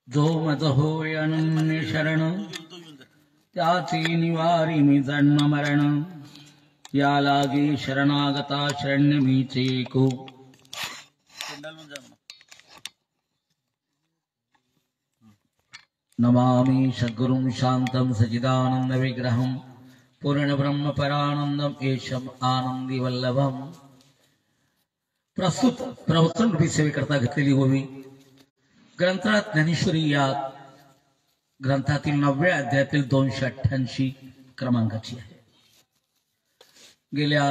जो मज होय अनन्य शरण त्याची निवारी मी जन्म मरण या लागी शरणागता शरण्य मीचे को नमामि सद्गुरुं शांतं सच्चिदानंद विग्रहं पूर्ण ब्रह्म परानंदम एशम आनंदी वल्लभम। प्रस्तुत प्रवचन रूपी सेवेकरता घेतलेली होवी ग्रंथात ज्ञानेश्वरी या ग्रंथातील 9व्या अध्यायातील 288 क्रमांकाची आहे। गेल्या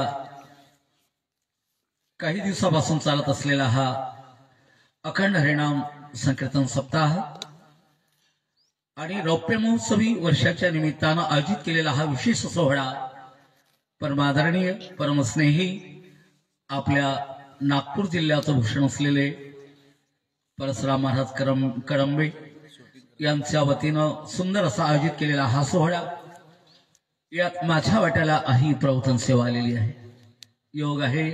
काही दिवसापासून चालत असलेला हा अखंड हरिनाम संकीर्तन सप्ताह आणि रौप्य महोत्सवी वर्षाच्या निमित्तानं आयोजित केलेला हा विशेष सोहळा परमादरणीय परमस्नेही आपल्या नागपूर जिल्ह्याचं भूषण असलेले परशुराम महाराज करंबे यांच्या वतीनं सुंदर असा आयोजित केलेला हा सोहळा, यात माझ्या वाट्याला ही प्रवचन सेवा आलेली आहे। योग आहे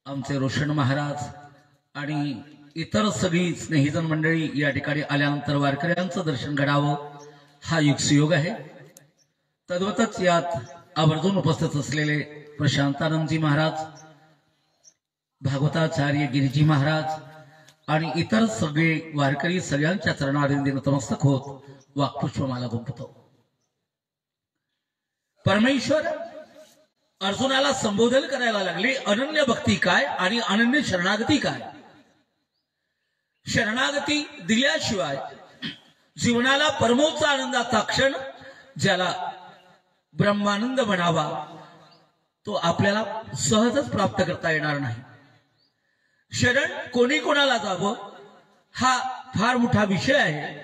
आमचे रोशन महाराज आणि इतर सगळी स्नेहीजन मंडळी या ठिकाणी आल्यानंतर वारकऱ्यांचं दर्शन घडावं हा युगसुयोग आहे। तद्वतच यात आवर्जून उपस्थित असलेले प्रशांतानंदजी महाराज, भागवताचार्य गिरिजी महाराज आणि इतर सगळे वारकरी सगळ्यांच्या चरणारविंदी नतमस्तक होत वाक्पुष्पमाला गुंफतो। परमेश्वर अर्जुनाला संबोधन करायला लागले, अनन्य भक्ती काय आणि अनन्य शरणागती काय। शरणागती दिल्याशिवाय जीवनाला परमोच्च आनंदाचा क्षण ज्याला ब्रह्मानंद म्हणावा तो आपल्याला सहजच प्राप्त करता येणार नाही। शरण कोणी कोणाला जावं हा फार मोठा विषय आहे।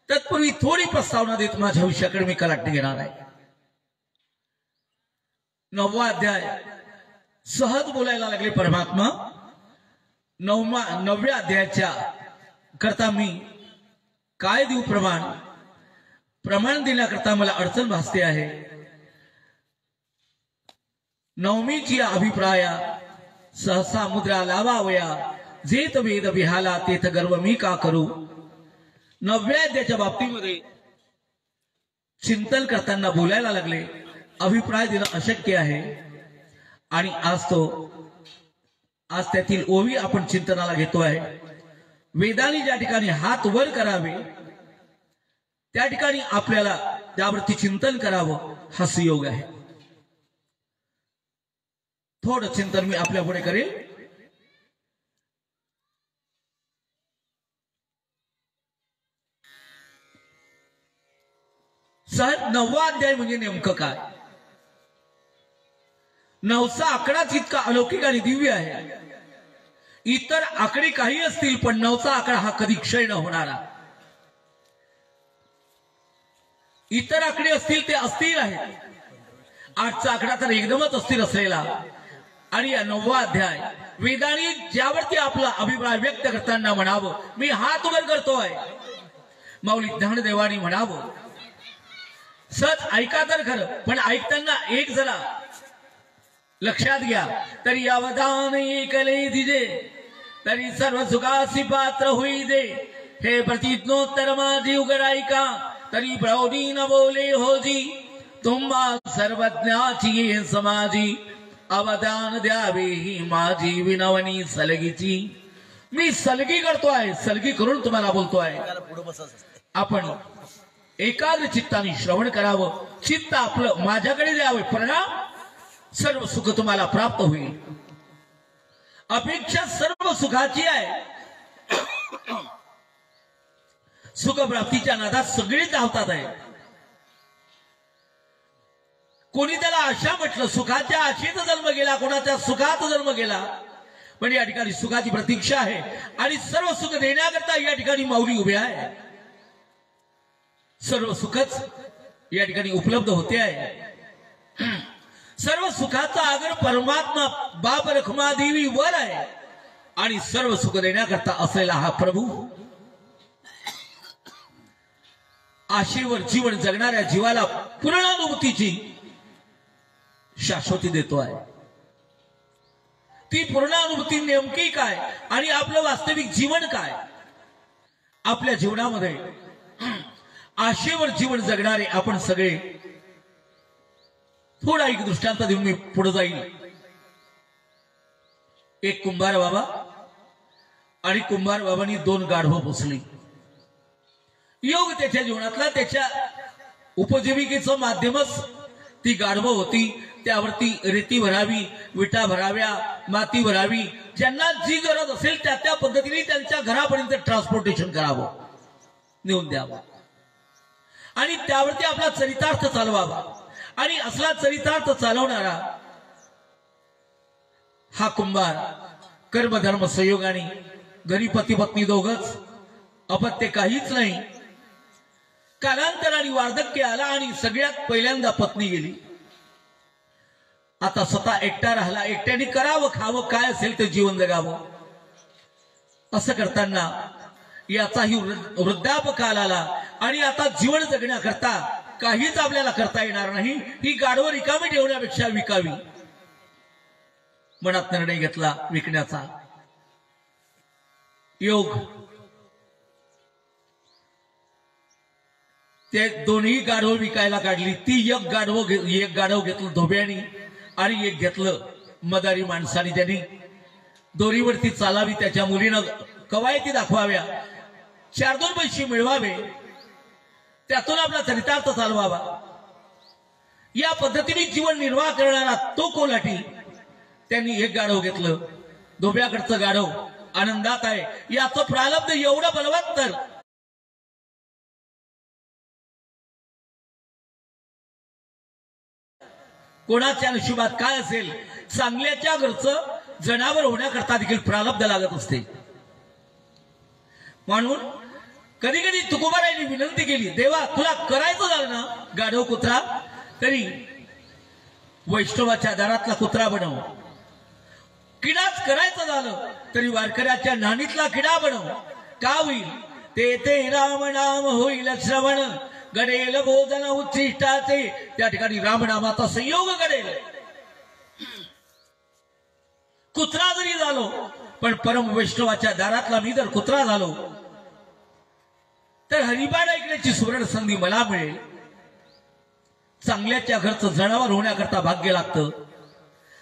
तत्पूर्वी थोडी प्रस्तावना देत माझ्या विषयाकडे मी कलाटणी घेणार आहे। 9वा अध्याय सहज बोलायला लागले परमात्मा। 9व्या अध्यायाच्या करता मी काय देऊ प्रमाण देण्याकरता मला अडचण भासते आहे। 9वीची अभिप्राया सहसा मुद्रा लावावया जेत वेद विहाला तेथ गर्व मी का करू। 9व्या अध्यायाच्या बाबतीमध्ये चिंतन करताना बोलायला लागले, अभिप्राय देणं अशक्य आहे आणि आज त्यातील ओवी आपण चिंतनाला घेतो आहे। वेदांनी ज्या ठिकाणी हात वर करावे त्या ठिकाणी आपल्याला त्यावरती चिंतन करावं हा सुयोग आहे। थोडं चिंतन मी आपल्या पुढे करेल। सहज 9वा अध्याय म्हणजे नेमकं काय। 9चा आकडाच इतका अलौकिक आणि दिव्य आहे। इतर आकडे काही असतील पण 9चा आकडा हा कधी क्षय न होणारा। इतर आकडे असतील ते अस्थिर आहेत, 8चा आकडा तर एकदमच अस्थिर असलेला। आणि या 9वा अध्याय वेदांनी ज्यावरती आपला अभिप्राय व्यक्त करताना म्हणावं मी हात वर करतोय, माऊली ज्ञानदेवानी म्हणावं सच ऐका तर खरं, पण ऐकताना एक जरा लक्षात घ्या। तरी अवधान ऐकले दिजे तरी सर्व सुखासी पात्र होई दे। हे प्रतिज्ञोत्तर माझी उघड ऐका तरी प्रौढी न बोले होजी। तुम्हा सर्वज्ञाची समाजी अवदान द्यावे ही माझी विनवणी सलगीची। मी सलगी करतोय, सलगी करून तुम्हाला बोलतोय। आपण एकाग्र चित्ताने श्रवण करावं, चित्त आपलं माझ्याकडे द्यावे, परिणाम सर्व सुख तुम्हाला प्राप्त होईल। अपेक्षा सर्व सुखाची आहे। सुख प्राप्तीच्या नादात सगळे धावतात आहे। कोणी त्याला आशा म्हटलं, सुखाच्या आशेत जन्म गेला, कोणाच्या सुखात जन्म गेला। पण या ठिकाणी सुखाची प्रतीक्षा आहे आणि सर्व सुख देण्याकरता या ठिकाणी माऊली उभे आहे। सर्व सुखच या ठिकाणी उपलब्ध होते आहे। सर्व सुखाचा आगर परमात्मा बाप रखमा देवी वर आहे आणि सर्व सुख देण्याकरता असलेला हा प्रभू आशेवर जीवन जगणाऱ्या जीवाला पूर्णानुभूतीची शाश्वती देतो आहे। ती पूर्ण अनुभूती नेमकी काय आणि आपलं वास्तविक जीवन काय, आपल्या जीवनामध्ये आशेवर जीवन जगणारे आपण सगळे. थोडा एक दृष्टांत देऊन मी पुढे जाईल. एक कुंभार बाबा आणि कुंभार बाबांनी 2 गाढवं पोसली. योग त्याच्या जीवनातला, त्याच्या उपजीविकेचं माध्यमच ती गाढवं होती. त्यावरती रेती भरावी, विटा भराव्या, माती भरावी, ज्यांना जी गरज असेल त्या त्या पद्धतीने त्यांच्या घरापर्यंत ट्रान्सपोर्टेशन करावं, नेऊन द्यावं आणि त्यावरती आपला चरितार्थ चालवावा. आणि असला चरितार्थ चालवणारा हा कुंभार कर्मधर्म संयोगाने घरी पती पत्नी दोघच, अपत्य काहीच नाही. कालांतराने वार्धक्य आला आणि सगळ्यात पहिल्यांदा पत्नी गेली. आता स्वतः एकटा राहिला. एकट्याने करावं खावं काय असेल ते जीवन जगावं. असं करताना याचाही वृद्धापकाल आला आणि आता जीवन जगण्याकरता काहीच आपल्याला करता येणार नाही. ही गाढवं रिकामी ठेवण्यापेक्षा विकावी. मनात निर्णय घेतला विकण्याचा. योग ते दोन्ही गाढवं विकायला काढली. ती एक गाढव घेतलं धोब्यानी आणि एक घेतलं मदारी माणसाने. त्यांनी दोरीवरती चालावी, त्याच्या मुलीनं कवायती दाखवाव्या, 4-2 पैसे मिळवावे, त्यातून आपला चरितार्थ चालवावा. या पद्धतीने जीवन निर्वाह करणारा तो कोल्हाटी. त्यांनी एक गाढव घेतलं. धोब्याकडचं गाढव आनंदात आहे. याचं प्रारब्ध एवढं बलवत्तर कोणाच्या नशिबात काय असेल. चांगल्याच्या घरचं जनावर होण्याकरता देखील प्रारब्ध लागत असते. म्हणून कधी कधी तुकोबारायांनी विनंती केली, देवा तुला करायचं झालं ना गाढव कुत्रा, तरी वैष्णवाच्या दारातला कुत्रा बनव. किडाच करायचं झालं तरी वारकऱ्याच्या नाणीतला किडा बनव. का होईल ते राम नाम होईल श्रवण, घडेल बोधन उच्चिष्टाचे, त्या ठिकाणी रामनामाचा संयोग घडेल. कुत्रा जरी झालो पण परम वैष्णवाच्या दारातला मी जर कुत्रा झालो तर हरिपाठ ऐकण्याची सुवर्ण संधी मला मिळेल. चांगल्याच्या घरचं जनावर होण्याकरता भाग्य लागतं.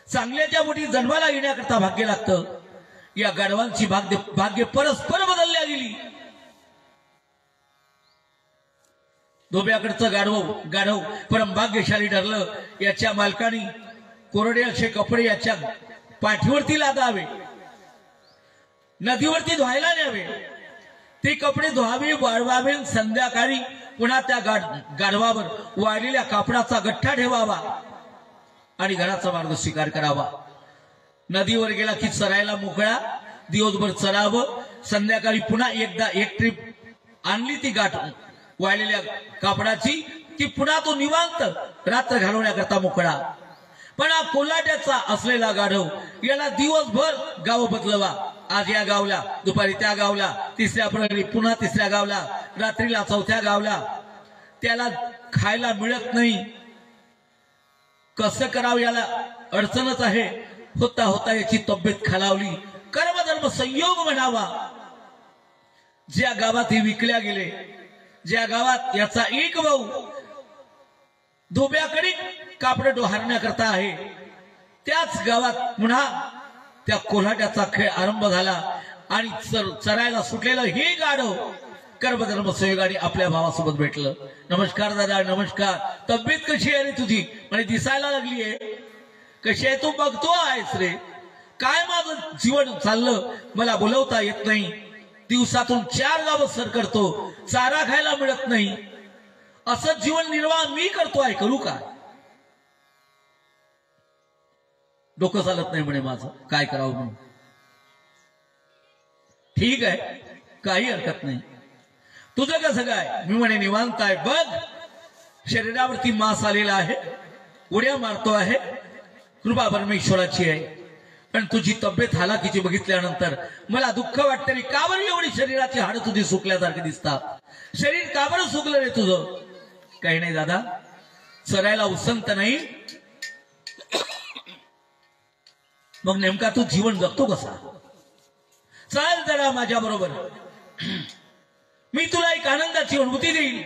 चांगल्याच्या मोठी जन्माला येण्याकरता भाग्य लागतं. या गाढवांची भाग्य परस्पर बदलल्या गेली. धोब्याकडचं गाढव परम भाग्यशाली ठरलं. याच्या मालकाने कोरडे असे कपडे याच्या पाठीवरती लादावे, नदीवरती धुवायला न्यावे. ते कपडे धुवावे, वाळवावे, संध्याकाळी पुन्हा त्या गाढवावर वाळलेल्या कापडाचा गठ्ठा ठेवावा आणि घराचा मार्ग स्वीकार करावा. नदीवर गेला की चरायला मोकळा, दिवसभर चरावं, संध्याकाळी पुन्हा एकदा एक ट्रिप आणली ती गाठ वाळलेल्या कापडाची की पुन्हा तो निवांत रात्र घालवण्याकरता मोकळा. पण हा कोल्हाट्याचा असलेला गाढव याला दिवसभर गाव बदलवा. आज या गावला, दुपारी त्या गावला, तिसऱ्या प्रहरी पुन्हा तिसऱ्या गावला, रात्रीला चौथ्या गावला. त्याला खायला मिळत नाही. कसं करावं याला अडचणच आहे. होता होता याची तब्येत खालावली. कर्मधर्म संयोग म्हणावा. ज्या गावात हे विकल्या गेले, ज्या गावात याचा एक भाऊ धोब्याकडे कापड डोहारण्याकरता आहे, त्याच गावात पुन्हा त्या कोल्हाट्याचा खेळ आरंभ झाला आणि चरायला सुटलेलं हे गाढव कर्मधर्म संयोगाने आपल्या भावासोबत भेटलं. नमस्कार दादा, नमस्कार. तब्येत कशी आहे रे तुझी? म्हणजे दिसायला लागली आहे. कशी आहे तू? बघतो आहेस रे. काय माझं जीवन चाललं, मला बोलवता येत नाही. दिवसातून 4 गावं सर करतो, चारा खायला मिळत नाही. असं जीवन निर्वाह मी करतो आहे, करू का? डोकं चालत नाही म्हणे माझं, काय करावं म्हणून. ठीक आहे, काही हरकत नाही. तुझं कसं काय? मी म्हणे निवांत आहे. बघ शरीरावरती मांस आलेला आहे, उड्या मारतो आहे, कृपा परमेश्वराची आहे. पण तुझी तब्येत हालाकीची बघितल्यानंतर मला दुःख वाटतं रे. का बरं एवढी शरीराची हाडं तुझी सुकल्यासारखी दिसतात? शरीर का बरं सुकलं रे तुझं? काही नाही दादा, चरायला उसंत नाही मग नेमका तू जीवन जगतो कसा? चाल जरा माझ्या बरोबर, मी तुला एक आनंदाची अनुभूती देईल.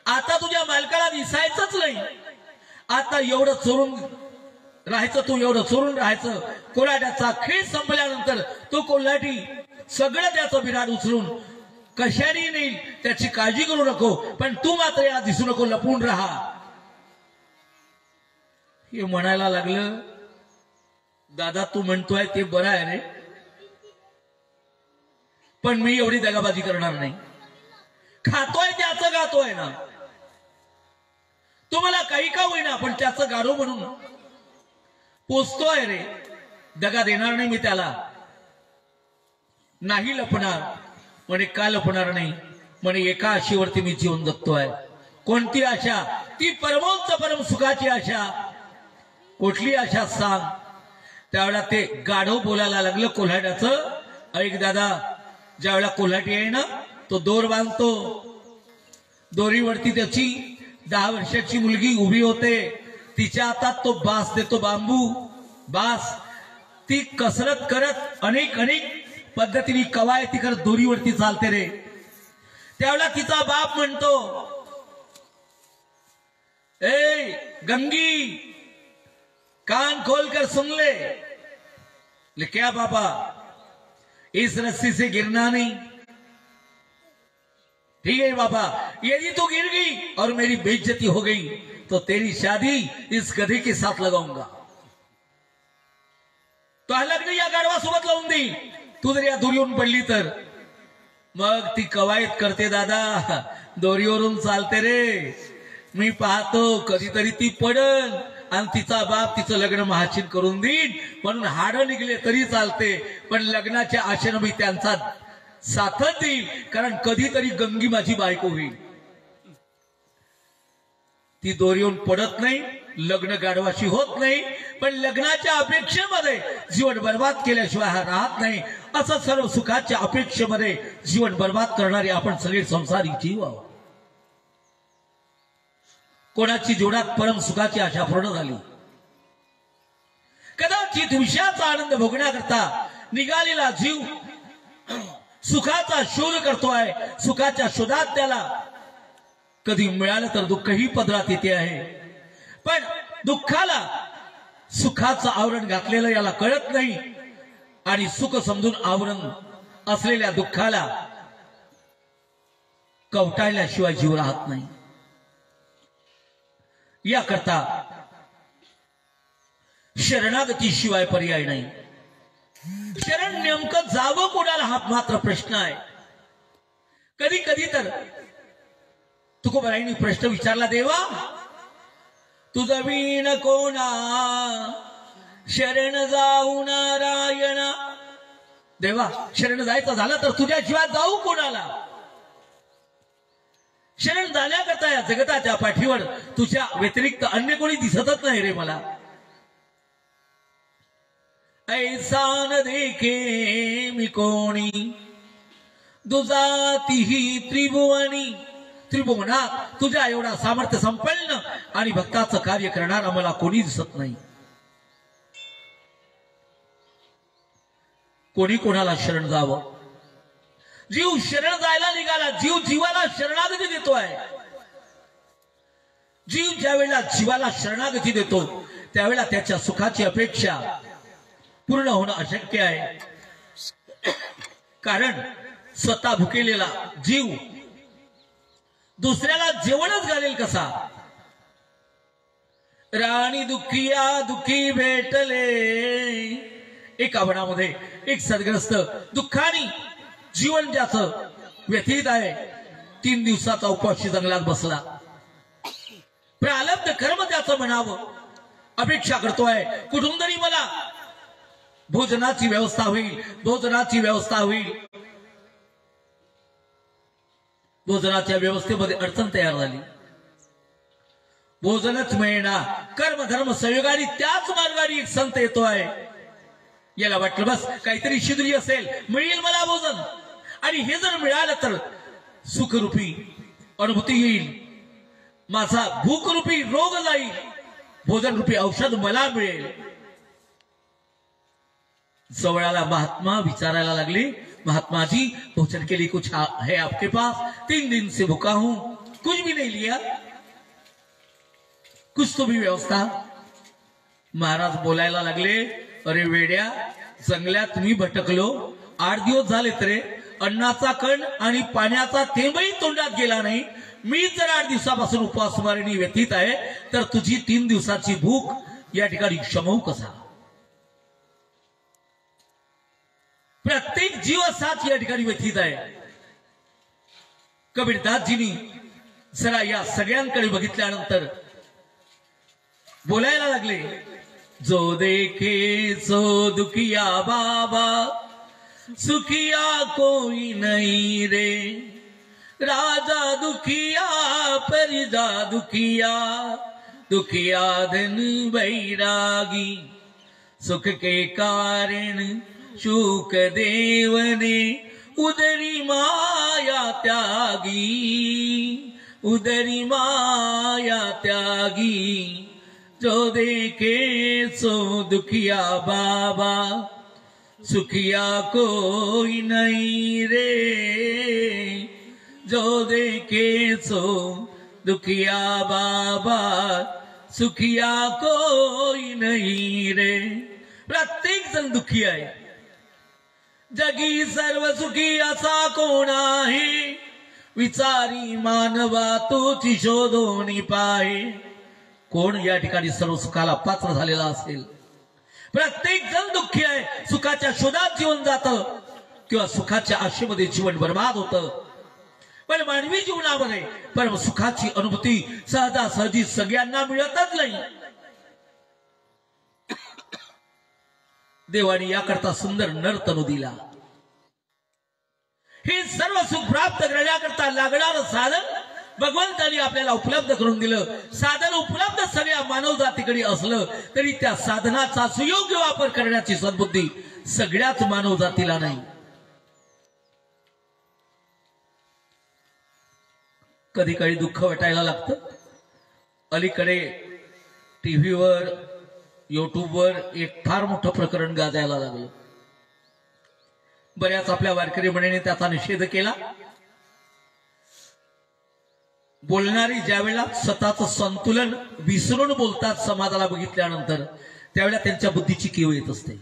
आता तुझ्या मालकाला दिसायचंच नाही. आता एवढं चोरून राहायचं, तू एवढं चोरून राहायचं. कोल्हाट्याचा खेळ संपल्यानंतर तो कोल्हाटी सगळं त्याचं बिराड उचलून कशाने नाही त्याची काळजी करू नको, पण तू मात्र याला दिसू नको, लपून राहा. हे म्हणायला लागलं. दादा तू म्हणतोय ते बरं आहे रे, पण मी एवढी दगाबाजी करणार नाही. खातोय त्याचं गातोय ना, तुम्हाला काही का होईना पण त्याचं गारो म्हणून पोचतोय रे. दगा देणार नाही मी त्याला. नाही लपणार म्हणे. का लपणार नाही म्हणे? एका आशेवरती मी जीवन जगतोय. कोणती आशा? ती परमोच्च परम सुखाची आशा. कुठली आशा सांग? त्यावेळेला ते गाढव बोलायला लागलं कोल्हाट्याचं. ऐक दादा, ज्या वेळेला कोल्हाटी आहे ना, तो दोर बांधतो. दोरीवरती त्याची 10 वर्षाची मुलगी उभी होते. तिच्या हातात तो बास देतो, बांबू बास. ती कसरत करत अनेक पद्धतीने कवायती करत दोरीवरती चालते रे. त्यावेळेला तिचा बाप म्हणतो, ए गंगी कान खोलकर सुन ले. क्या बाबा, इस रस्सी से गिरना नहीं. ठीक है बाबा, यदि तू गिर गई और मेरी बेइज्जती हो गई तो तेरी शादी इस गधे के साथ लगाऊंगा. तो लग्न या गाढवा सोबत लावून देईल तू जर या दोरीवरून पडली तर. मग ती कवायत करते. दादा दोरीवरून चालते रे. मी पाहतो कधीतरी ती पडल आणि तिचा बाप तिचं लग्न महाचिन करून देईल, म्हणून हाडं निघले तरी चालते, पण लग्नाच्या आशेनं मी त्यांचा साथच देईल, कारण कधीतरी गंगी माझी बायको होईल. ती दोरीवरून पडत नाही, लग्न गाढवाशी होत नाही, पण लग्नाच्या अपेक्षेमध्ये जीवन बर्बाद केल्याशिवाय हा राहत नाही. असं सर्व सुखाच्या अपेक्षेमध्ये जीवन बर्बाद करणारे आपण सगळे संसारी जीव आहोत. कोणाची जीवनात परम सुखाची आशा पूर्ण झाली. कदाचित विषयाचा आनंद भोगण्याकरता निघालेला जीव सुखाचा शोध करतोय. सुखाच्या शोधात त्याला कधी मिळालं तर दुःखही पदरात येते आहे, पण दुःखाला सुखाचं आवरण घातलेलं याला कळत नाही. आणि सुख समजून आवरण असलेल्या दुःखाला कवटाळल्याशिवाय जीव राहत नाही. याकरता शरणागतीशिवाय पर्याय नाही. शरण नेमकं जावं कोणाला हा मात्र प्रश्न आहे. कधी कधी तर तुकोबारायांनी प्रश्न विचारला, देवा तुझं वीण कोणा शरण जाऊ नारायणा. देवा शरण जायचं झालं तर तुझ्या जीवात जाऊ कोणाला? शरण जाण्याकरता या जगताच्या पाठीवर तुझ्या व्यतिरिक्त अन्य कोणी दिसतच नाही रे मला. ऐसा न देखे मी कोणी दुजातीही त्रिभुवनी. त्रिभुवनात तुझ्या एवढा सामर्थ्य संपन्न आणि भक्ताचं कार्य करणारा मला कोणी दिसत नाही. कोणी कोणाला शरण जावं? जीव शरण जायला निघाला. जीव जीवाला शरणागती देतोय. जीव ज्या वेळेला जीवाला शरणागती देतो त्यावेळेला त्याच्या सुखाची अपेक्षा पूर्ण होणं अशक्य आहे. कारण स्वतः भुकेलेला जीव दुसऱ्याला जेवणच घालेल कसा? राणी दुःखिया दुःखी भेटले. एका वनामध्ये एक सद्ग्रस्त दुःखाने जीवन ज्याचं व्यथित आहे 3 दिवसाचा उपवासी जंगलात बसला. प्रारब्ध कर्म त्याचं म्हणावं अपेक्षा करतोय. कुठून तरी मला भोजनाची व्यवस्था होईल, भोजनाची व्यवस्था होईल. भोजनाच्या व्यवस्थेमध्ये अडचण तयार झाली. भोजनच मिळणार. कर्म धर्म संयोगाने त्याच मार्गाने एक संत येतोय. याला वाटलं बस काहीतरी शिदरी असेल, मिळेल मला भोजन, आणि हे जर मिळालं तर सुखरूपी अनुभूती येईल, माझा भूकरूपी रोग जाईल, भोजन रूपी औषध मला मिळेल. जवळाला महात्मा विचारायला लागले, महात्मा जी भोजन के लिए कुछ है आपके पास? 3 दिन से भूखा हूं, कुछ भी नहीं लिया, कुछ तो भी व्यवस्था. महाराज बोलायला लागले, अरे वेड्या, जंगलात मी भटकलो, 8 दिवस झालेत रे, अन्नाचा कण आणि पाण्याचा थेंबही तोंडात गेला नाही. मी जर 8 दिवसापासून उपवासमारीने व्यतीत आहे, तर तुझी 3 दिवसाची भूक या ठिकाणी क्षमवू कसा? प्रत्येक जीव असाच या ठिकाणी व्यथित आहे. कबीरदासजींनी जरा या सगळ्यांकडे बघितल्यानंतर बोलायला लागले, जो देखे सो दुखिया बाबा, सुखिया कोई नहीं रे, राजा दुखिया प्रजा दुखिया, दुखिया धन बैरागी, सुख के कारण शुक देव ने उदरी माया त्यागी, उदरी माया त्यागी, जो देखे सो दुखिया बाबा, सुखिया कोई नहीं रे, जो देखे सो दुखिया बाबा, सुखिया कोई नहीं रे. प्रत्येक जण दुखी आहे. जगी सर्व सुखी असा कोण आहे, विचारी मानवा तोची शोधोनी पाहे. कोण या ठिकाणी सर्व सुखाला पात्र झालेला असेल? प्रत्येक जण दुःखी आहे. सुखाच्या शोधात जीवन जातं किंवा सुखाच्या आशेमध्ये जीवन बर्बाद होतं. पण मानवी जीवनामध्ये परम सुखाची अनुभूती सहजासहजी सगळ्यांना मिळतच नाही. देवाने याकरता सुंदर नर्तनु दिला. हे सर्व सुख प्राप्त करण्याकरता लागणारं साधन भगवंतांनी आपल्याला उपलब्ध करून दिलं. साधन उपलब्ध सगळ्या मानव जातीकडे असलं तरी त्या साधनाचा सुयोग्य वापर करण्याची सद्बुद्धी सगळ्याच मानव जातीला नाही. कधी कधी दुःख वाटायला लागतं. अलीकडे टीव्हीवर युट्यूबवर एक फार मोठं प्रकरण गाजायला लागलं. बऱ्याच आपल्या वारकरी मंडळीने त्याचा निषेध केला. बोलणारी ज्यावेळेला स्वतःचं संतुलन विसरून बोलतात समाजाला बघितल्यानंतर, त्यावेळेला त्यांच्या बुद्धीची कीव येत असते.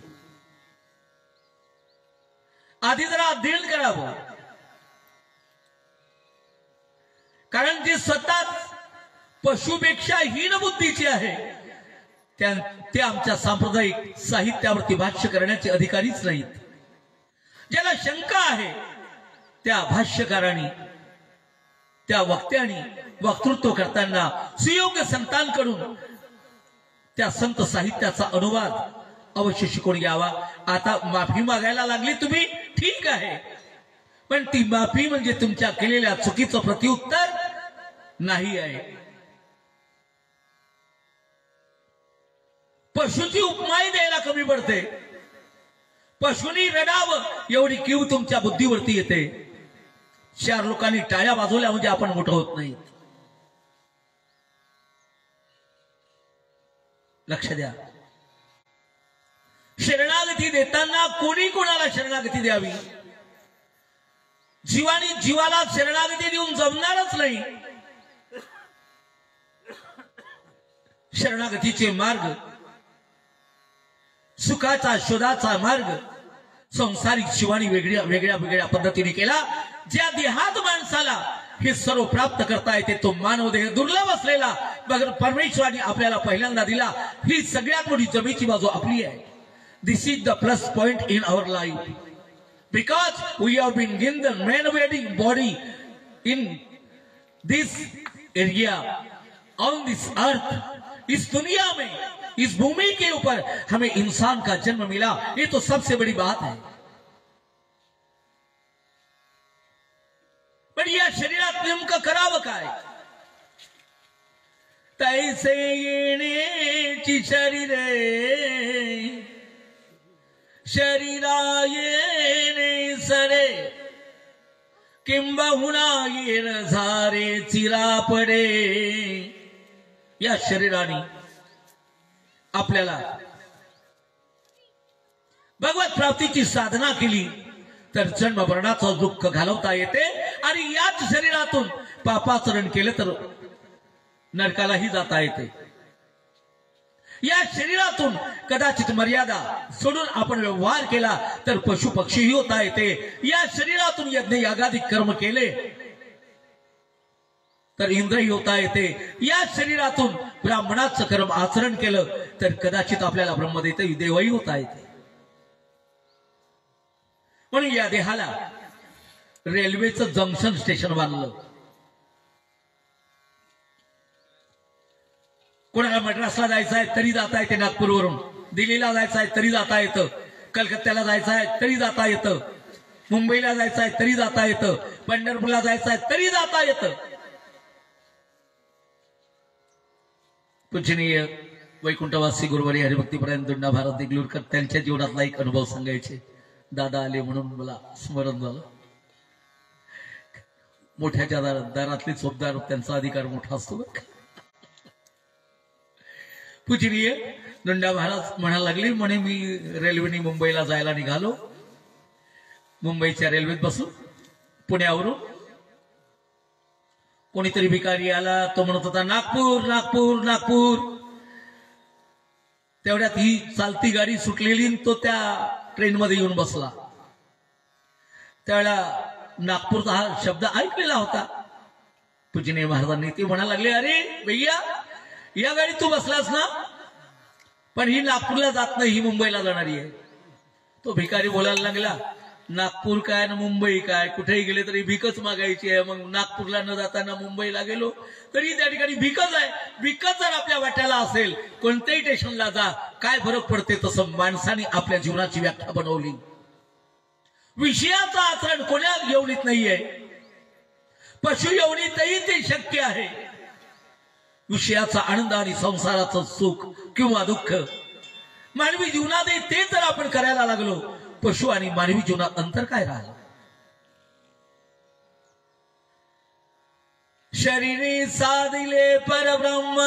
आधी जरा अध्ययन करावं. कारण जे स्वतः पशुपेक्षा हीन बुद्धीचे आहे ते आमच्या सांप्रदायिक साहित्यावरती भाष्य करण्याचे अधिकारीच नाहीत. ज्याला शंका आहे त्या भाष्यकारांनी, त्या वक्त्यांनी वक्तृत्व करताना सुयोग्य संतांकडून त्या संत साहित्याचा अनुवाद अवश्य शिकून घ्यावा. आता माफी मागायला लागली तुम्ही, ठीक आहे, पण ती माफी म्हणजे तुमच्या केलेल्या चुकीचं प्रत्युत्तर नाही आहे. पशुची उपमाही द्यायला कमी पडते. पशुनी रडावं एवढी कीव तुमच्या बुद्धीवरती येते. 4 लोकांनी टाळ्या वाजवल्या म्हणजे आपण मोठं होत नाही. लक्ष द्या. शरणागती देताना कोणी कोणाला शरणागती द्यावी? जीवानी जीवाला शरणागती देऊन जमणारच नाही. शरणागतीचे मार्ग, सुखाचा शोधाचा मार्ग संसारिक जीवानी वेगळ्या वेगळ्या पद्धतीने केला. ज्या देहात माणसाला हे सर्व प्राप्त करता येते तो मानव देह दुर्लभ असलेला परमेश्वराने आपल्याला पहिल्यांदा दिला. ही सगळ्यात मोठी जमेची बाजू आपली आहे. This is the plus point in our life, because we have been given the man body in this area on this earth. इस दुनिया में, इस भूमि के ऊपर हमें इंसान का जन्म मिला, ये तो सबसे बड़ी बात है. पण या शरीरात नेमकं करावं काय? तैसे येण्याची शरीरे, शरीरा येणे सरे, किंबहुना येण झारे चिरापडे. या शरीराने आपल्याला भगवत प्राप्तीची साधना केली तर जन्म मरणाचं दुःख घालवता येते आणि याच शरीरातून पापाचरण केलं तर नरकालाही जाता येते। या शरीरातून कदाचित मर्यादा सोडून आपण व्यवहार केला तर पशु पक्षीही होता येते। या शरीरातून यज्ञ यागादी कर्म केले तर इंद्रही होता येते। या शरीरातून ब्राह्मणाचं कर्म आचरण केलं तर कदाचित आपल्याला ब्रह्मदेवही होता येते। म्हणून या देहाला रेल्वेचं जंक्शन स्टेशन बांधलं। कोणाला मद्रासला जायचं आहे तरी जाता येते नागपूरवरून, दिल्लीला जायचं आहे तरी जाता येतं, कलकत्त्याला जायचं आहे तरी जाता येतं, मुंबईला जायचं आहे तरी जाता येतं, पंढरपूरला जायचं आहे तरी जाता येतं। पूजनीय वैकुंठवासी गुरुवारी हरिभक्तीपरायण दुंडा भारत देगलूरकर त्यांच्या जीवनातला एक अनुभव सांगायचे। दादा आले म्हणून मला स्मरण झालं। मोठ्याच्या दारातली चोपदार त्यांचा अधिकार मोठा असतो। पूजनीय दुंडा महाराज म्हणायला लागली, म्हणे मी रेल्वेने मुंबईला जायला निघालो। मुंबईच्या रेल्वेत बसून पुण्यावरून कोणीतरी भिकारी आला, तो म्हणत होता नागपूर नागपूर नागपूर। तेवढ्यात ही चालती गाडी सुटलेली, तो त्या ट्रेन मध्ये येऊन बसला। त्यावेळेला नागपूरचा हा शब्द ऐकलेला होता। पूजनीय महाराजांनी ते म्हणायला लागले, अरे भैया या गाडीत तू बसलास ना, पण ही नागपूरला जात नाही, ही मुंबईला जाणारी आहे। तो भिकारी बोलायला लागला, नागपूर काय ना मुंबई काय, कुठेही गेले तरी भीकच मागायची आहे। मग नागपूरला न जाताना मुंबईला गेलो तरी त्या ठिकाणी भीकच आहे। भीकच जर आपल्या वाट्याला असेल, कोणत्याही स्टेशनला जा, काय फरक पडते। तसं माणसाने आपल्या जीवनाची व्याख्या बनवली। विषयाचं आचरण कोण्या येवणीत नाहीये, पशु येवणीतही ते शक्य आहे। विषयाचा आनंद आणि संसाराचं सुख किंवा दुःख मानवी जीवनातही ते जर आपण करायला लागलो, पशु आणि मानवी जीवनात अंतर काय राहिलं। शरीरी साधिले परब्रह्म,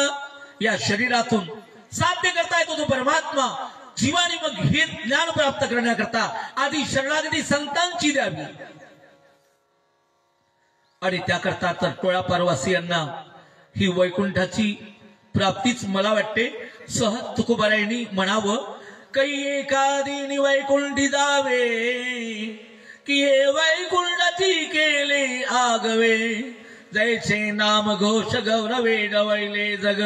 या शरीरातून साध्य करता येतो तो परमात्मा। जीवाने मग हे ज्ञान प्राप्त करण्याकरता आधी शरणागती संतांची द्यावी आणि त्याकरता तर टोळा पारवासियांना ही वैकुंठाची प्राप्तीच मला वाटते सहज तुकोबारायांनी म्हणावं, कै एकादीनी वैकुंठी जावे, की हे वैकुंठाची केले आगवे, जैसे नाम घोष गौरवे डवैले जग।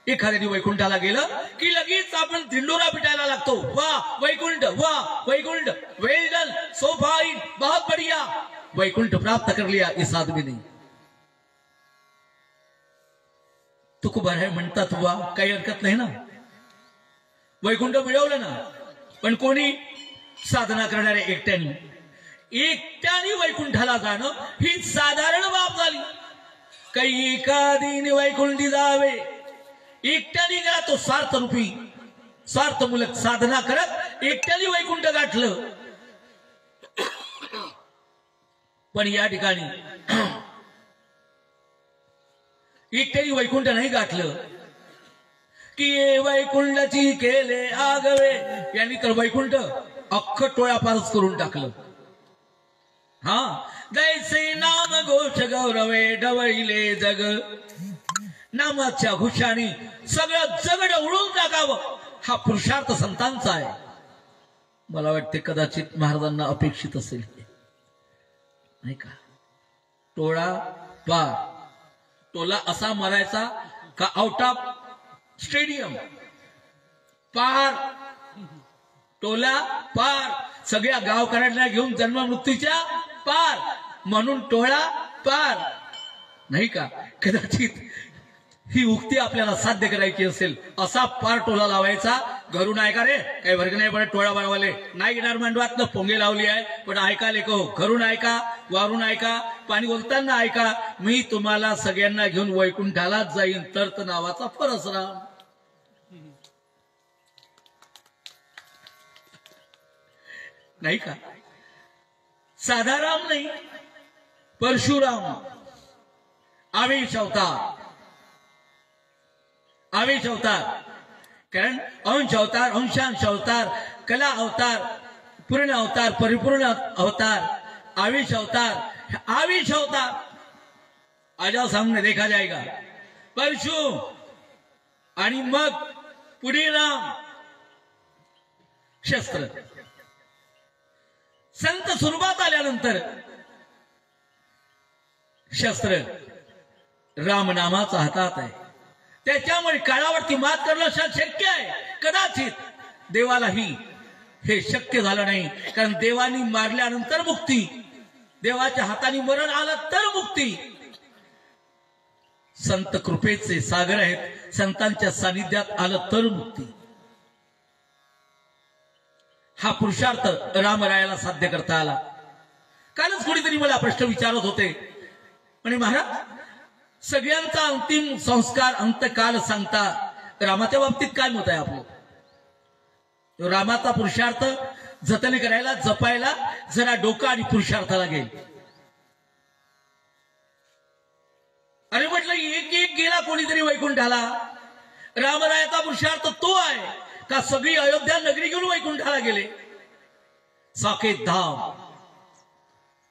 एखाद्याने वैकुंठाला गेलं की लगेच आपण दिंडोरा पिटायला लागतो, वाह वैकुंठ, वाह वैकुंठ, वेल डन, सो फाइन, बहुत बढ़िया, वैकुंठ प्राप्त कर लिया इस आदमी ने। तुकोबाराय म्हणतात, वा काही हरकत नाही ना, वैकुंठ मिळवलं ना, पण कोणी साधना करणाऱ्या एकट्याने वैकुंठाला जाणं ही साधारण बाब झाली। काही एकादीने वैकुंठी जावे, एकट्याने गेला तो स्वार्थरूपी स्वार्थमूलक साधना करत एकट्याने वैकुंठ गाठलं। पण या ठिकाणी एकट्याने वैकुंठ नाही गाठलं, की वैकुंठाची केले आगवे, यांनी तर वैकुंठ अख्खं टोळ्यापारच करून टाकलं। हा, जैसे नाम घोष गौरवे डवैले जग, नामाच्या घोषाने सगळं जग डवळून टाकावं हा पुरुषार्थ संतांचा आहे। मला वाटते कदाचित महाराजांना अपेक्षित असेल, नाही का। टोळा पार, टोला असा मारायचा का आउट ऑफ स्टेडियम पार, टोला पार, सगळ्या गावकऱ्यांना घेऊन जन्म मृत्यूच्या पार, म्हणून टोळा पार, नाही का। कदाचित ही उक्ती आपल्याला साध्य करायची असेल, असा पार टोला लावायचा। घरून ऐका रे, काही वर्ग नाही पडत, टोळा बनवाले नाही येणार मांडवात, पोंगे लावली आहे, पण ऐका लेको, घरून ऐका, वारून ऐका, पाणी बोलताना ऐका, मी तुम्हाला सगळ्यांना घेऊन वैकुंठालाच जाईन, तर नावाचा परशुराम। नाही का, साधा राम नाही, परशुराम, आवेश अवतार, आवेश अवतार। कारण अंश अवतार, अंशांश अवतार, कला अवतार, पूर्ण अवतार, परिपूर्ण अवतार, आविष अवतार, आविष अवतार आजा सामने देखा जाएगा। परशु आणि मग पुढे राम शस्त्र। संत स्वरूपात आल्यानंतर शस्त्र रामनामाचा हातात आहे, त्याच्यामुळे काळावरती मात करणं शक्य आहे। कदाचित देवालाही हे शक्य झालं नाही, कारण देवानी मारल्यानंतर मुक्ती, देवाच्या हाताने मरण आलं तर मुक्ती। संत कृपेचे सागर आहेत, संतांच्या सानिध्यात आलं तर मुक्ती। हा पुरुषार्थ रामरायाला साध्य करता आला। कालच कोणीतरी मला प्रश्न विचारत होते, म्हणे महाराज सगळ्यांचा अंतिम संस्कार अंतकाल सांगता, रामाच्या बाबतीत काय मत आहे आपलं? रामाचा पुरुषार्थ जतन करायला, जपायला जरा डोकं आणि पुरुषार्थाला गेल। अरे म्हटलं एक एक गेला कोणीतरी वैकुंठाला, रामरायाचा पुरुषार्थ तो आहे का सगळी अयोध्या नगरी घेऊन वैकुंठाला गेले? साकेत धाम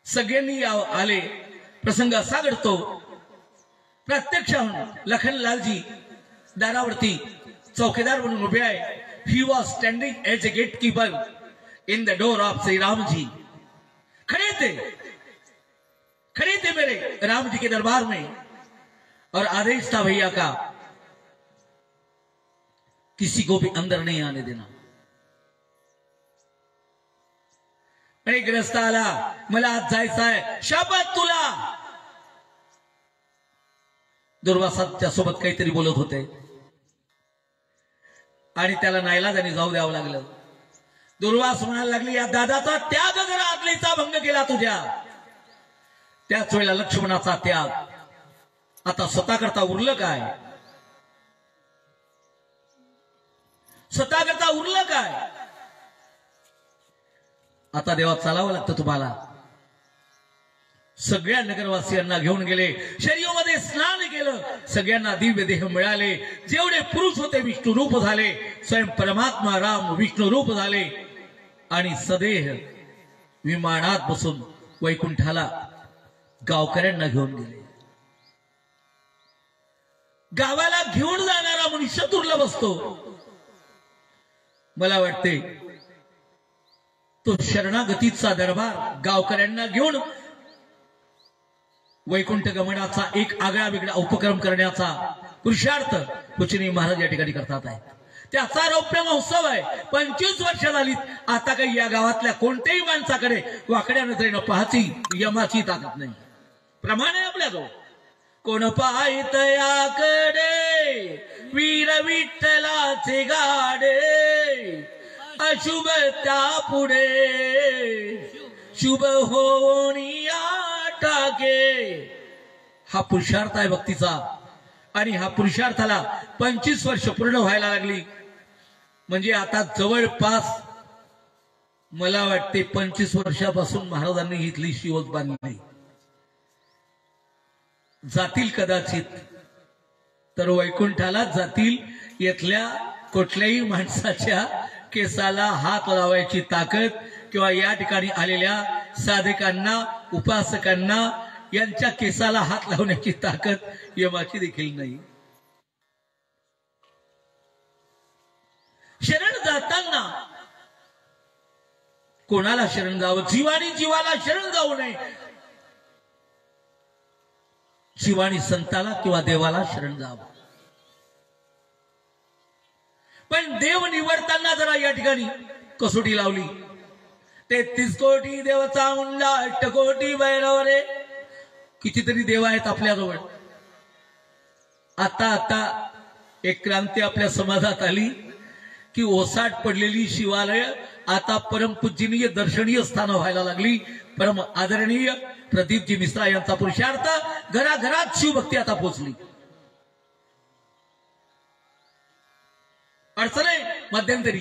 सगळ्यांनी आले। प्रसंग असा घडतो, प्रत्यक्ष लखनलालजी दारावरती चौकीदार म्हणून उभे आहे। He was standing as a gatekeeper in the door of Shri Ram ji. खड़े थे मेरे राम जी के दरबार में, और आदेश था भैया का किसी को भी अंदर नहीं आने देना। अरे ग्रस्त आला, मला आज जायचं आहे, शपथ तुला। दुर्वासाच्या सोबत काहीतरी बोलत होते आणि त्याला नाईलाजाने जाऊ द्यावं लागलं। दुर्वास म्हणायला लागली, या दादाचा त्याग जरा आदलीचा भंग केला तुझ्या। त्याच वेळेला लक्ष्मणाचा त्याग, आता स्वतः करता उरलं काय? स्वतः करता उरलं काय? आता देवा चालावं लागतं तुम्हाला। सगळ्या नगरवासियांना घेऊन गेले, शरीरामध्ये स्नान केलं, सगळ्यांना दिव्य देह मिळाले। जेवढे पुरुष होते विष्णू रूप झाले, स्वयं परमात्मा राम विष्णू रूप झाले आणि सदेह विमानात बसून वैकुंठाला गावकऱ्यांना घेऊन गेले। गावाला घेऊन जाणारा मनुष्य दुर्लभ असतो। मला वाटते तो शरणागतीचा दरबार गावकऱ्यांना घेऊन वैकुंठ गमनाचा एक आगळा वेगळा उपक्रम करण्याचा पुरुषार्थ कुचनी महाराज या ठिकाणी करतात आहे। त्याचा रौप्य महोत्सव आहे। 25 वर्ष झाली, आता काही या गावातल्या कोणत्याही माणसाकडे वाकड्या नजरेनं पाहाची यमाची ताकद नाही। प्रमाण आहे आपल्याजवळ, कोण पाहित याकडे वीर विठ्ठलाचे गाडे, अशुभ त्या पुढे शुभ होनिया टाके। हा पुरुषार्थ आहे भक्तीचा, आणि हा पुरुषार्थाला 25 वर्ष पूर्ण व्हायला लागली। म्हणजे आता जवळपास मला वाटते 25 वर्षापासून महाराजांनी इथली शिवत बांधली। जातील कदाचित तर वैकुंठाला जातील, येथल्या कुठल्याही माणसाच्या केसाला हात लावायची ताकद किंवा या ठिकाणी आलेल्या साधकांना, उपासकांना यांच्या केसाला हात लावण्याची ताकद यमाची देखील नाही। शरण जाताना कोणाला शरण जावं? जीवानी जीवाला शरण जाऊ नये। शिवानी संताला किंवा देवाला शरण जावं। पण देव निवडताना जरा या ठिकाणी कसोटी लावली। 33 कोटी देव चामुंडा, 8 कोटी भैरव रे, कितीतरी देव आहेत आपल्याजवळ। आता एक क्रांती आपल्या समाजात आली की ओसाट पडलेली शिवालय आता परमपूजनीय दर्शनीय स्थान व्हायला लागली। परम आदरणीय प्रदीपजी मिश्रा यांचा पुरुषार्थ, घराघरात शिवभक्ती आता पोहोचली। अडचण आहे मध्यंतरी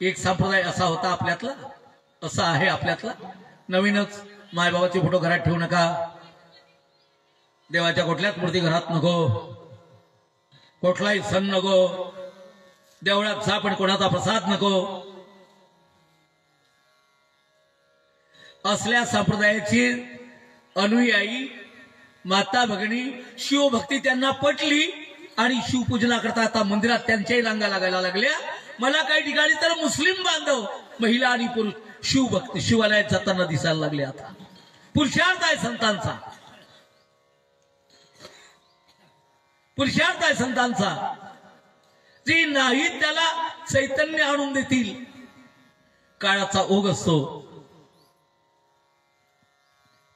एक संप्रदाय असा होता आपल्यातला, असा आहे आपल्यातला, नवीनच मायबाबाचे फोटो घरात ठेवू नका, देवाच्या कुठल्याच मूर्ती घरात नको, कुठलाही सण नको, देवळात जा पण कोणाचा प्रसाद नको असल्या संप्रदायाची अनुयायी माता भगिनी शिवभक्ती त्यांना पटली आणि शिवपूजना करता आता मंदिरात त्यांच्याही रांगा लागायला लागल्या। मला काही ठिकाणी तर मुस्लिम बांधव महिला आणि पुरुष शिवभक्ती शिवालयात जाताना दिसायला लागले। आता पुरुषार्थ आहे संतांचा, पुरुषार्थ आहे संतांचा। जी नाही त्याला चैतन्य आणून देतील। काळाचा ओघ असतो,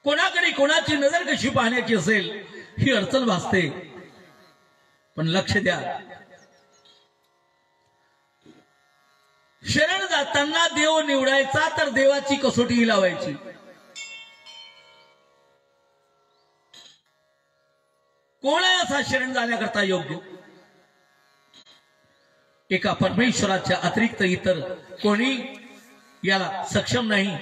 कोणाकडे कोणाची नजर कशी पाहण्याची असेल ही अडचण भासते। पण लक्ष द्या, शरण जाताना देव निवडायचा तर देवाची कसोटी लावायची। कोण आहे असा शरण जाण्याकरता योग्य? एका परमेश्वराच्या अतिरिक्त इतर कोणी याला सक्षम नाही।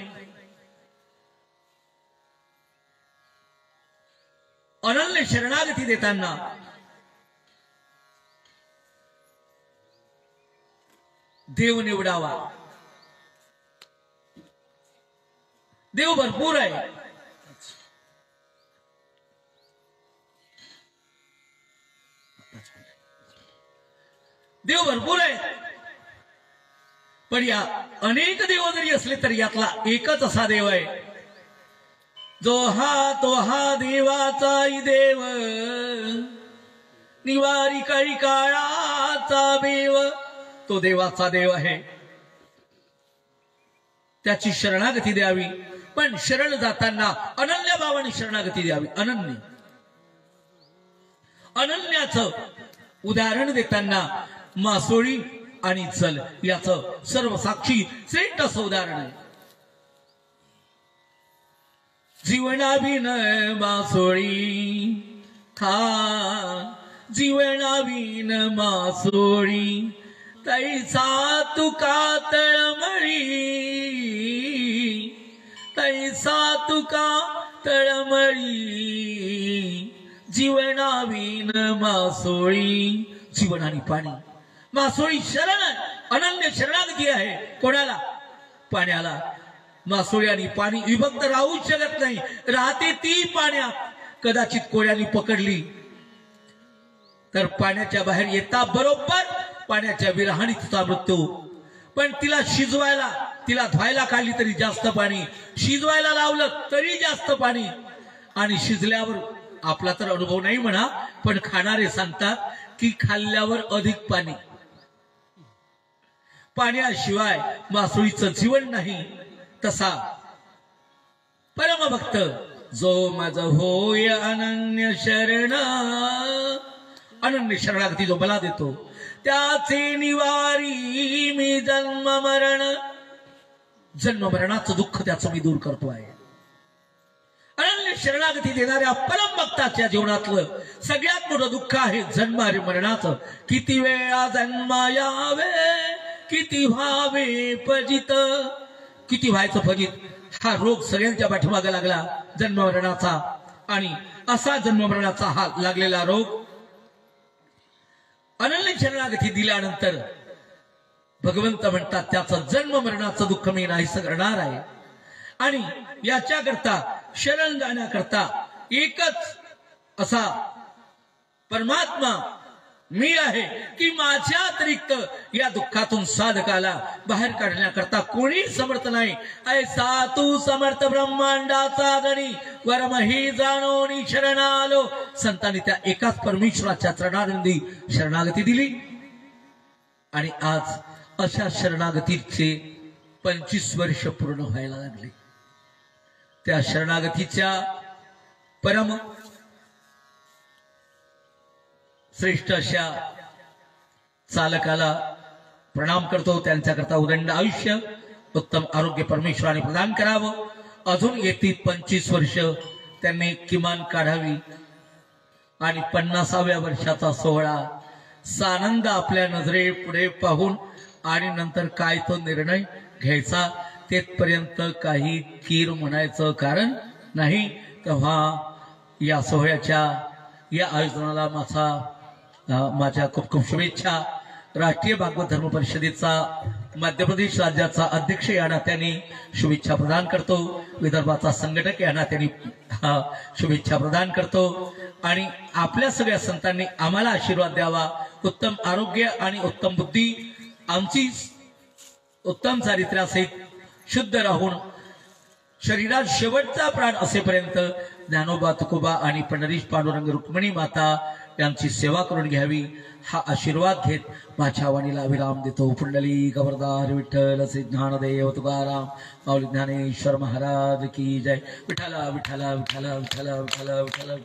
अनन्य शरणागती देताना देव निवडावा। देव भरपूर आहे, देव भरपूर आहे, पण या अनेक देव जरी असले तरी यातला एकच असा देव आहे जो तो हा देवाचाही देव, निवारी काही काळाचा देव, तो देवाचा देव आहे। त्याची शरणागती द्यावी, पण शरण जाताना अनन्य भावाने शरणागती द्यावी। अनन्य अनन्याचं उदाहरण देताना मासोळी आणि चल याचं सर्वसाक्षी श्रेष्ठ असं उदाहरण आहे। जीवनाविन मासोळी खा, जीवनाविन मासोळी तैसा तुका तळमळी, तैसा तुका तळमळी, जीवनाविन मासोळी। जीवन आणि पाणी, मासोळी शरण, अनन्य शरणागती आहे। कोणाला? पाण्याला। मासोळी आणि पाणी विभक्त राहू शकत नाही, राहते ती पाण्यात। कदाचित कोळ्याने पकडली तर पाण्याच्या बाहेर येता बरोबर पाण्याच्या विरहाणी तिचा मृत्यू। पण तिला शिजवायला, तिला धुवायला काढली तरी जास्त पाणी, शिजवायला लावलं तरी जास्त पाणी, आणि शिजल्यावर आपला तर अनुभव नाही म्हणा, पण खाणारे सांगतात की खाल्ल्यावर अधिक पाणी। पाण्याशिवाय मासोळीचं जीवन नाही। तसा परमभक्त जो माझ होय अनन्य शरण, अनन्य शरणागती जो मला देतो त्याचे निवारी मी जन्म मरण, जन्म मरणाचं दुःख त्याचं मी दूर करतो आहे। अनन्य शरणागती देणाऱ्या परमभक्ताच्या जीवनातलं सगळ्यात मोठं दुःख आहे जन्म आणि मरणाचं। किती वेळा जन्म यावे, किती व्हावे फजित, किती व्हायचं फजित। हा रोग सगळ्यांच्या पाठीमागे लागला, जन्म मरणाचा। आणि असा जन्म मरणाचा हा लागलेला रोग अनन्य शरणागती दिल्यानंतर भगवंत म्हणतात त्याचं जन्म मरणाचं दुःख मी नाहीस करणार आहे। आणि याच्याकरता शरण जाण्याकरता एकच असा परमात्मा मी आहे की माझ्या अतिरिक्त या दुःखातून साधकाला बाहेर काढण्याकरता कोणी समर्थ नाही। ऐसा तू समर्थ ब्रह्मांडाचा धणी, वरमही जाणोनी शरण आलो। संतांनी त्या एकाच परमेश्वराच्या चरणानंदी शरणागती दिली, आणि आज अशा शरणागतीचे 25 वर्ष पूर्ण व्हायला लागले। त्या शरणागतीच्या परम श्रेष्ठ अशा चालकाला प्रणाम करतो। त्यांच्याकरता उदंड आयुष्य, उत्तम आरोग्य परमेश्वराने प्रदान करावं। अजून येती 25 वर्ष त्यांनी किमान काढावी, आणि 50व्या वर्षाचा सोहळा सानंद आपल्या नजरे पुढे पाहून आणि नंतर काय तो निर्णय घ्यायचा, तेथपर्यंत काही कीर म्हणायचं कारण नाही। तेव्हा या सोहळ्याच्या या आयोजनाला माझ्या खूप खूप शुभेच्छा। राष्ट्रीय भागवत धर्म परिषदेचा मध्य प्रदेश राज्याचा अध्यक्ष या नात्याने शुभेच्छा प्रदान करतो, विदर्भाचा संघटक या नात्याने शुभेच्छा प्रदान करतो आणि आपल्या सगळ्या संतांनी आम्हाला आशीर्वाद द्यावा, उत्तम आरोग्य आणि उत्तम बुद्धी, आमची उत्तम चारित्र्यासहित शुद्ध राहून शरीरात शेवटचा प्राण असेपर्यंत ज्ञानोबा तुकोबा आणि पंढरीश पांडुरंग रुक्मिणी माता यांची सेवा करून घ्यावी हा आशीर्वाद घेत माझ्या वाणीला विराम देतो. पुंडली गबरदार विठ्ठल असे ज्ञानदेव तुकाराम माऊली ज्ञानेश्वर महाराज की जय. विठ्ठला विठ्ठला विठ्ठला विठ्ठला विठ्ठला विठ्ठला.